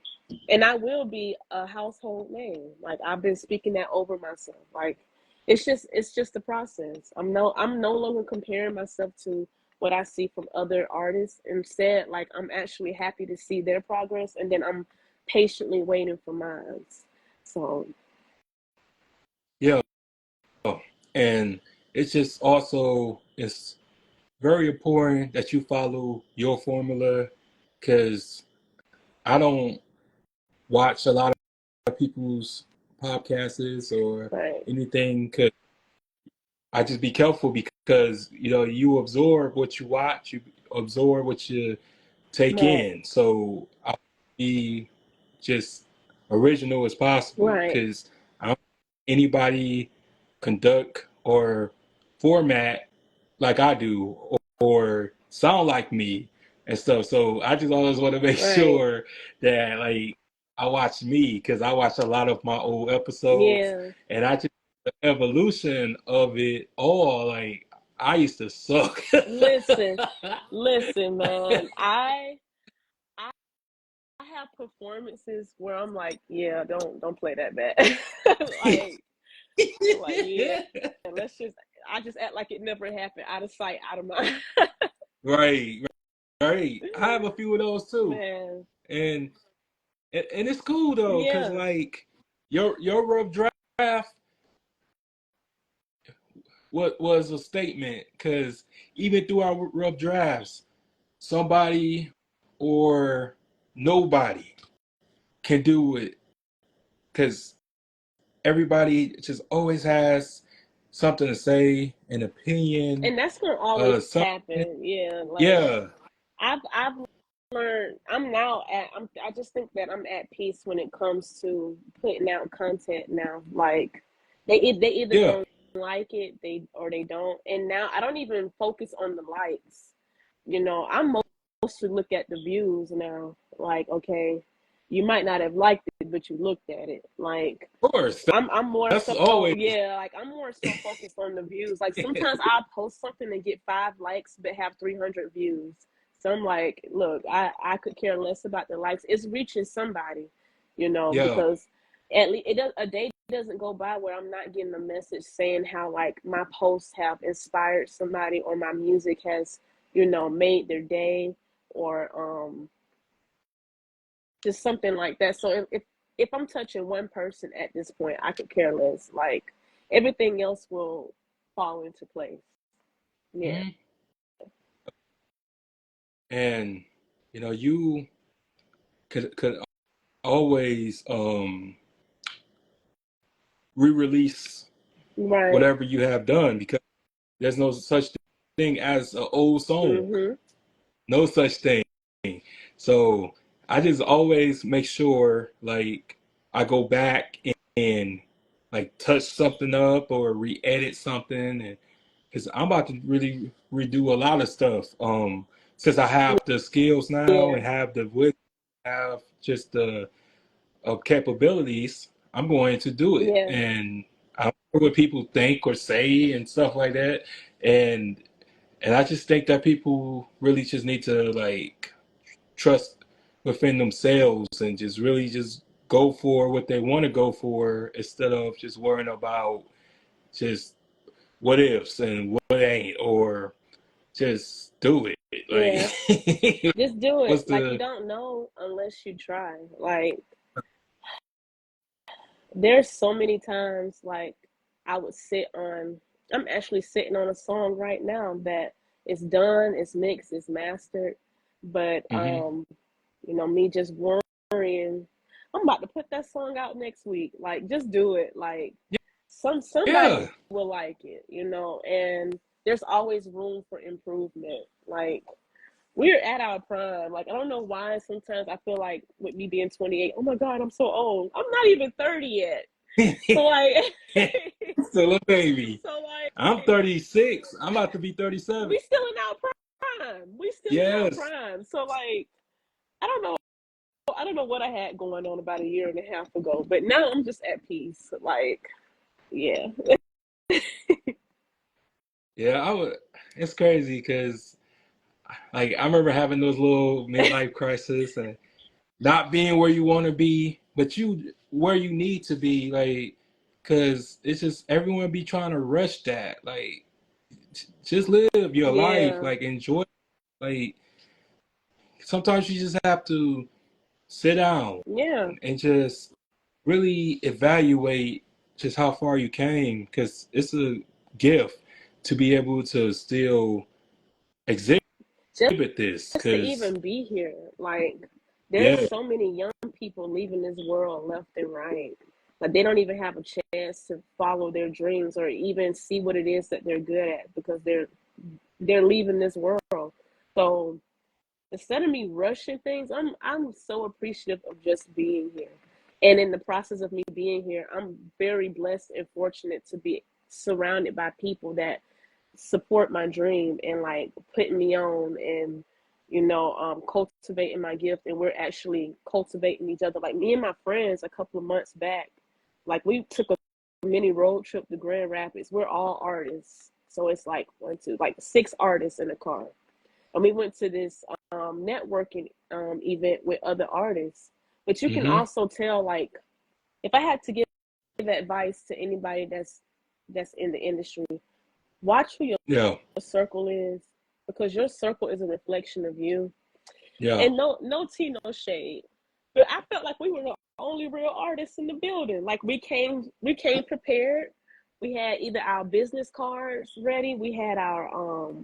and I will be a household name. Like I've been speaking that over myself. Like it's just the process. I'm no longer comparing myself to what I see from other artists. Instead, like I'm actually happy to see their progress, and then I'm patiently waiting for mine. So yeah. And it's just also, it's very important that you follow your formula, because I don't watch a lot of people's podcasts or right, anything, because I just be careful, because you absorb what you watch, you absorb what you take right, in. So I'll be just original as possible, right, because I don't anybody conduct or format like I do, or sound like me and stuff. So I just always want to make right. sure that, like, I watch me, because I watch a lot of my old episodes, Yeah. and I just the evolution of it all. Like, I used to suck. Listen, listen, man. I have performances where I'm like, yeah, don't play that bad. like like yeah, let's just I just act like it never happened, out of sight, out of mind. Right, right. I have a few of those too, Man, and and it's cool though, because, yeah, like, your rough draft, what was a statement, because even through our rough drafts, somebody or nobody can do it, because everybody just always has something to say, an opinion, and that's gonna always something. happen. Yeah, like Yeah, I've learned. I just think that I'm at peace when it comes to putting out content now. Like they either yeah, gonna like it, they don't. And now I don't even focus on the likes. I'm mostly look at the views now. Like, okay, you might not have liked it, but you looked at it. Like of course. I'm more That's so, always, yeah, like I'm more so focused on the views. Like sometimes I'll post something and get 5 likes but have 300 views. So I'm like, look, I could care less about the likes. It's reaching somebody, yeah, because at least a day doesn't go by where I'm not getting a message saying how like my posts have inspired somebody, or my music has, made their day, or just something like that. So if I'm touching one person at this point, I could care less. Like everything else will fall into place. Yeah. mhm. And you could always re-release Right. whatever you have done, because there's no such thing as an old song. Mhm. No such thing. So I just always make sure, like, I go back and like touch something up or re-edit something, and because I'm about to really redo a lot of stuff. Since I have the skills now Yeah. and have the wisdom, have just the capabilities, I'm going to do it. Yeah. And I don't care what people think or say and stuff like that. And And I just think that people really just need to like trust within themselves and just really just go for what they want to go for instead of just worrying about just what ifs and what ain't, or just do it. Yeah. Like, Just do what's it. Like you the? don't know unless you try. Like there's so many times like I would sit on I'm actually sitting on a song right now that is done, it's mixed, it's mastered, but Hmm. me just worrying, I'm about to put that song out next week. Like just do it. Like somebody Yeah. will like it, and there's always room for improvement. Like we're at our prime. Like I don't know why sometimes I feel like with me being 28, oh my God, I'm so old. I'm not even 30 yet. So like Still a baby. so like I'm 36. I'm about to be 37. we still in our prime. We still in our Yes. prime. So like I don't know. I don't know what I had going on about a year and a half ago, but now I'm just at peace. Like, yeah. Yeah, I would. It's crazy because, like, I remember having those little midlife crises and not being where you want to be, but you where you need to be. Like, because it's just everyone be trying to rush that. Like, just live your life. Yeah. Like, enjoy. Like, sometimes you just have to sit down Yeah. and just really evaluate just how far you came, because it's a gift to be able to still exhibit Just this. to Because even be here. Like, there's yeah, so many young people leaving this world left and right. Like, they don't even have a chance to follow their dreams or even see what it is that they're good at because they're leaving this world. So instead of me rushing things, I'm so appreciative of just being here. And in the process of me being here, I'm very blessed and fortunate to be surrounded by people that support my dream and like putting me on and cultivating my gift, and we're actually cultivating each other. Like me and my friends a couple of months back, like we took a mini road trip to Grand Rapids. We're all artists, so it's like one, two, like six artists in a car, and we went to this networking event with other artists. But you can mm-hmm, also tell, like, if I had to give advice to anybody that's in the industry, watch who your yeah, circle is, because your circle is a reflection of you. yeah, And no tea, no shade, but I felt like we were the only real artists in the building. Like we came prepared. We had either our business cards ready, we had our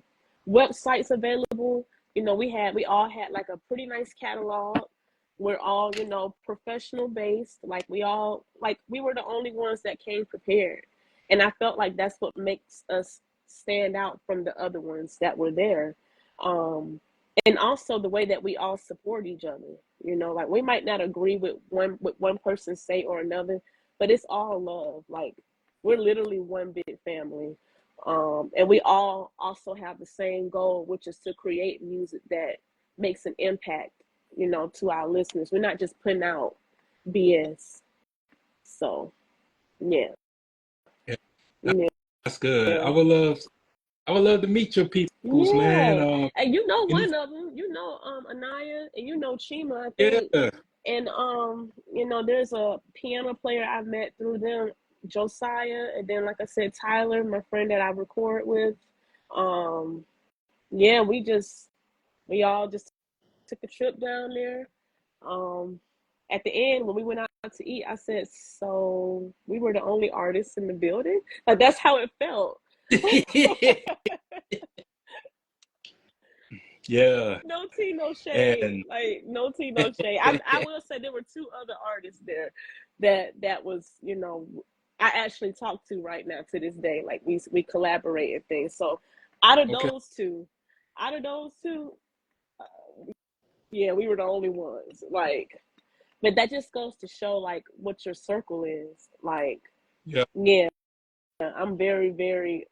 websites available. We all had like a pretty nice catalog. We're all professional based. Like we were the only ones that came prepared, and I felt like that's what makes us stand out from the other ones that were there. And also the way that we all support each other. Like we might not agree with one person say or another, but it's all love. Like we're literally one big family. And we all also have the same goal, which is to create music that makes an impact, to our listeners. We're not just putting out BS. So yeah. yeah. Yeah. That's good. I would love to meet your peoples, man. Yeah. And Any, one of them, Anaya, and Chima, I think. yeah. And there's a piano player I met through them, Josiah, and then like I said, Tyler, my friend that I record with. Um, yeah, we all just took a trip down there. Um, at the end, when we went out to eat, I said, "So we were the only artists in the building." Like that's how it felt. Yeah. No tea, no shade. And Like no tea, no shade. I will say there were two other artists there that was I actually talk to right now to this day. Like we collaborate and things. So out of okay. those two, yeah, we were the only ones. Like, but that just goes to show like what your circle is. Like, Yeah. yeah, I'm very very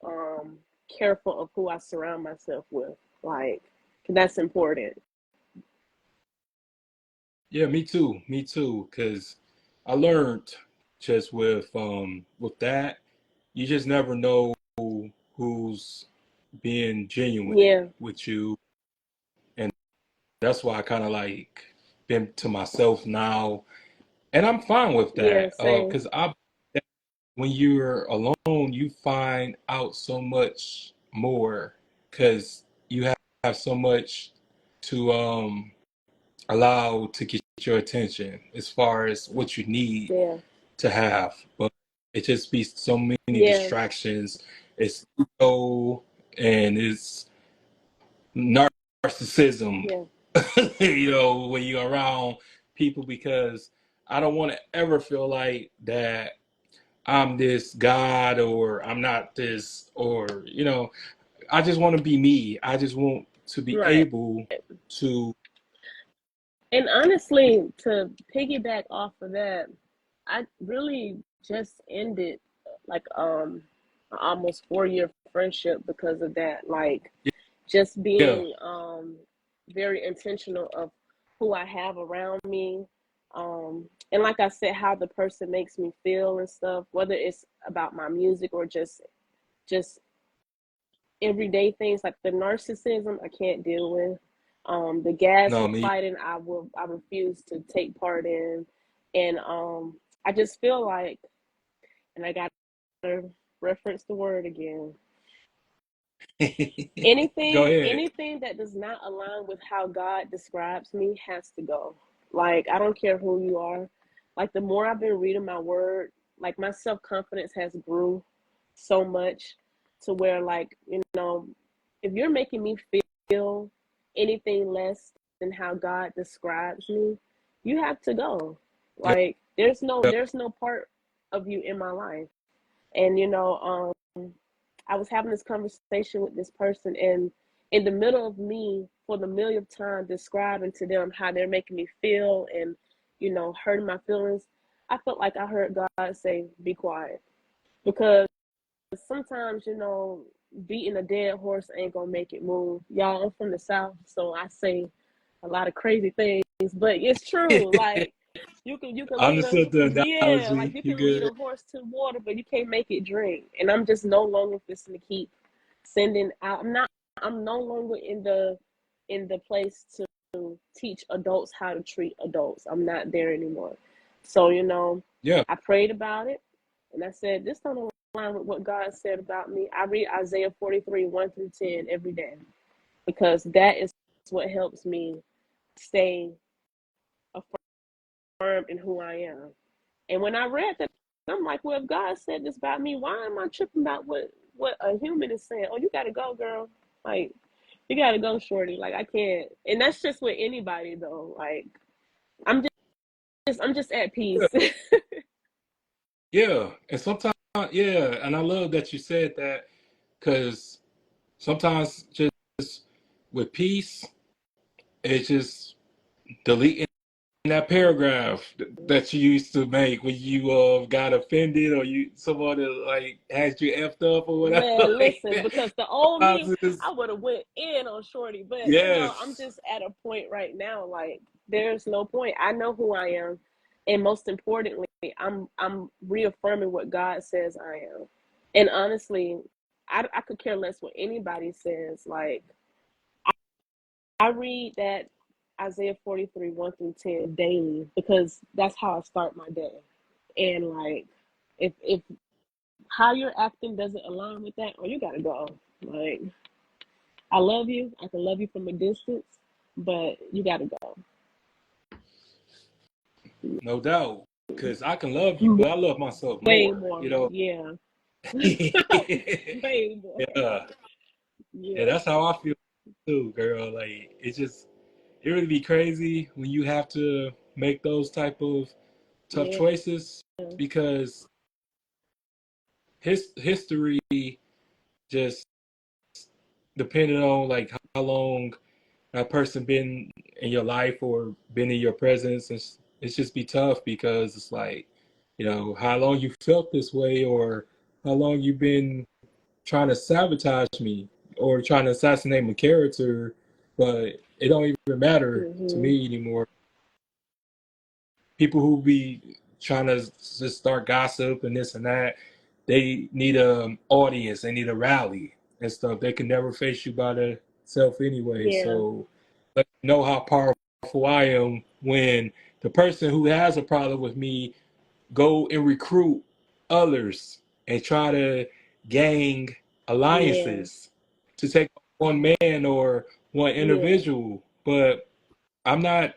careful of who I surround myself with. Like, that's important. Yeah, me too. Me too. Cause I learned just with that, you just never know who's being genuine Yeah. with you, and that's why I kind of like been to myself now, and I'm fine with Yeah. that. Same. Because I when you're alone, you find out so much more because you have so much to allow to get your attention as far as what you need Yeah. to have. But it just be so many Yeah. distractions. It's ego and it's narcissism, Yeah. when you're around people because I don't want to ever feel like that I'm this God or I'm not this or I just want to be me. I just want to be Right. able to And honestly, to piggyback off of that, I really just ended like an almost 4 year friendship because of that. Like just yeah, being very intentional of who I have around me. And like I said, how the person makes me feel and stuff, whether it's about my music or just everyday things like the narcissism I can't deal with. The no me. gaslighting I refuse to take part in. And I just feel like, and I got to reference the word again. Go Anything ahead. anything that does not align with how God describes me has to go. Like I don't care who you are. Like the more I've been reading my word, like my self-confidence has grew so much to where like, if you're making me feel anything less than how God describes me, you have to go. Yeah, Like there's no part of you in my life. And I was having this conversation with this person, and in the middle of me, for the millionth time, describing to them how they're making me feel and, hurting my feelings, I felt like I heard God say, "Be quiet," because sometimes, beating a dead horse ain't gonna make it move. Y'all, I'm from the South, so I say a lot of crazy things, but it's true. Like you can I lead a understood the yeah, like analogy. you You can lead good? a horse to water, but you can't make it drink. And I'm just no longer fixing to keep sending out. I'm no longer in the place to teach adults how to treat adults. I'm not there anymore. So, Yeah, I prayed about it and I said, this don't align with what God said about me. I read Isaiah 43, 1 through 10 every day because that is what helps me stay affirmed in who I am. And when I read that, I'm like, well, if God said this about me, why am I tripping about what a human is saying? Oh, you gotta go, girl. Like, you gotta go, shorty. Like, I can't. And that's just with anybody, though. Like, I'm just at yeah, peace. yeah. And sometimes, yeah, and I love that you said that because sometimes just with peace, it's just deleting that paragraph that you used to make when you got offended or you someone like had you effed up or whatever Man, like listen, that. because the old me, Sometimes it's I would have went in on shorty. But I'm yes, just at a point right now. Like, there's no point. I know who I am, and most importantly, I'm reaffirming what God says I am. And honestly, I could care less what anybody says. Like, I read that Isaiah 43, 1 through 10 daily because that's how I start my day. And like, if how you're acting doesn't align with that, or you gotta go. Like, I love you. I can love you from a distance, but you gotta go. no doubt. Because I can love you, but I love myself Way more. more. Yeah. Way more. Yeah, yeah, Yeah. that's how I feel too, girl. Like it really be crazy when you have to make those type of tough Yeah. choices because history just depending on like how long that person been in your life or been in your presence, it's just be tough because it's like, how long you felt this way or how long you been trying to sabotage me or trying to assassinate my character, but it don't even matter to Hmm. me anymore. People who be trying to just start gossip and this and that, they need a audience, they need a rally. and stuff. They can never face you by themselves anyway. Yeah, So let me know how powerful I am when the person who has a problem with me go and recruit others and try to gang yeah, alliances to take one man or one yeah, individual. But I'm not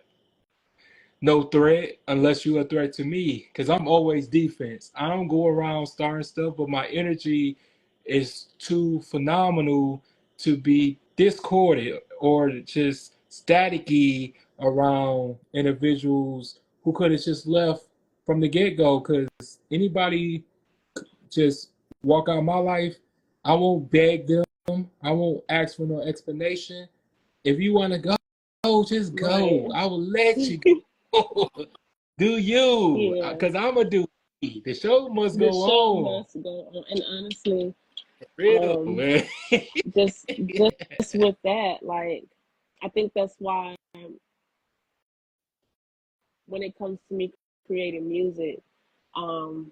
no threat unless you a threat to me because I'm always defense. I don't go around starting stuff, but my energy is too phenomenal to be discorded or just staticky around individuals who could have just left from the get-go because anybody just walk out my life, I won't beg them. I won't ask for no explanation. If you want to go, just go. right. I will let you go. Do you? Yeah, Because I'm going to do me. The show must the go show on. must go on. And honestly, Real, um, man. just just with that, like, I think that's why when it comes to me creating music, um,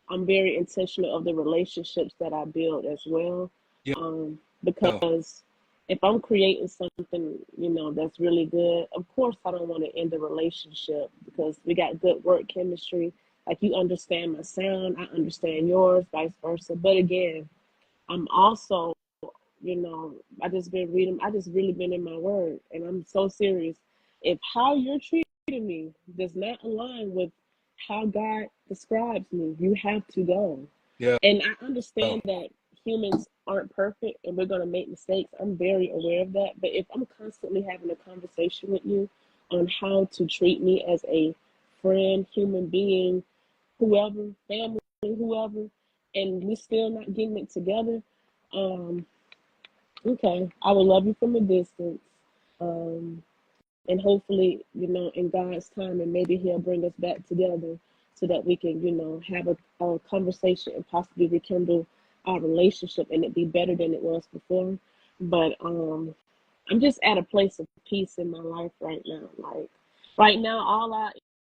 I'm very intentional of the relationships that I build as well. Yeah. Because if I'm creating something, that's really good, of course I don't want to end the relationship because we got good work chemistry. Like you understand my sound, I understand yours, vice versa. But again, I'm also, I just really been in my word and I'm so serious. If how you're treating me does not align with how God describes me, you have to go. Yeah. And I understand that humans aren't perfect and we're going to make mistakes. I'm very aware of that. But if I'm constantly having a conversation with you on how to treat me as a friend, human being, whoever, family, whoever, and we still not getting it together, um, okay, I will love you from a distance. Um, and hopefully, in God's time, and maybe He'll bring us back together so that we can, have a conversation and possibly rekindle our relationship and it be better than it was before. But I'm just at a place of peace in my life right now. Like right now, all I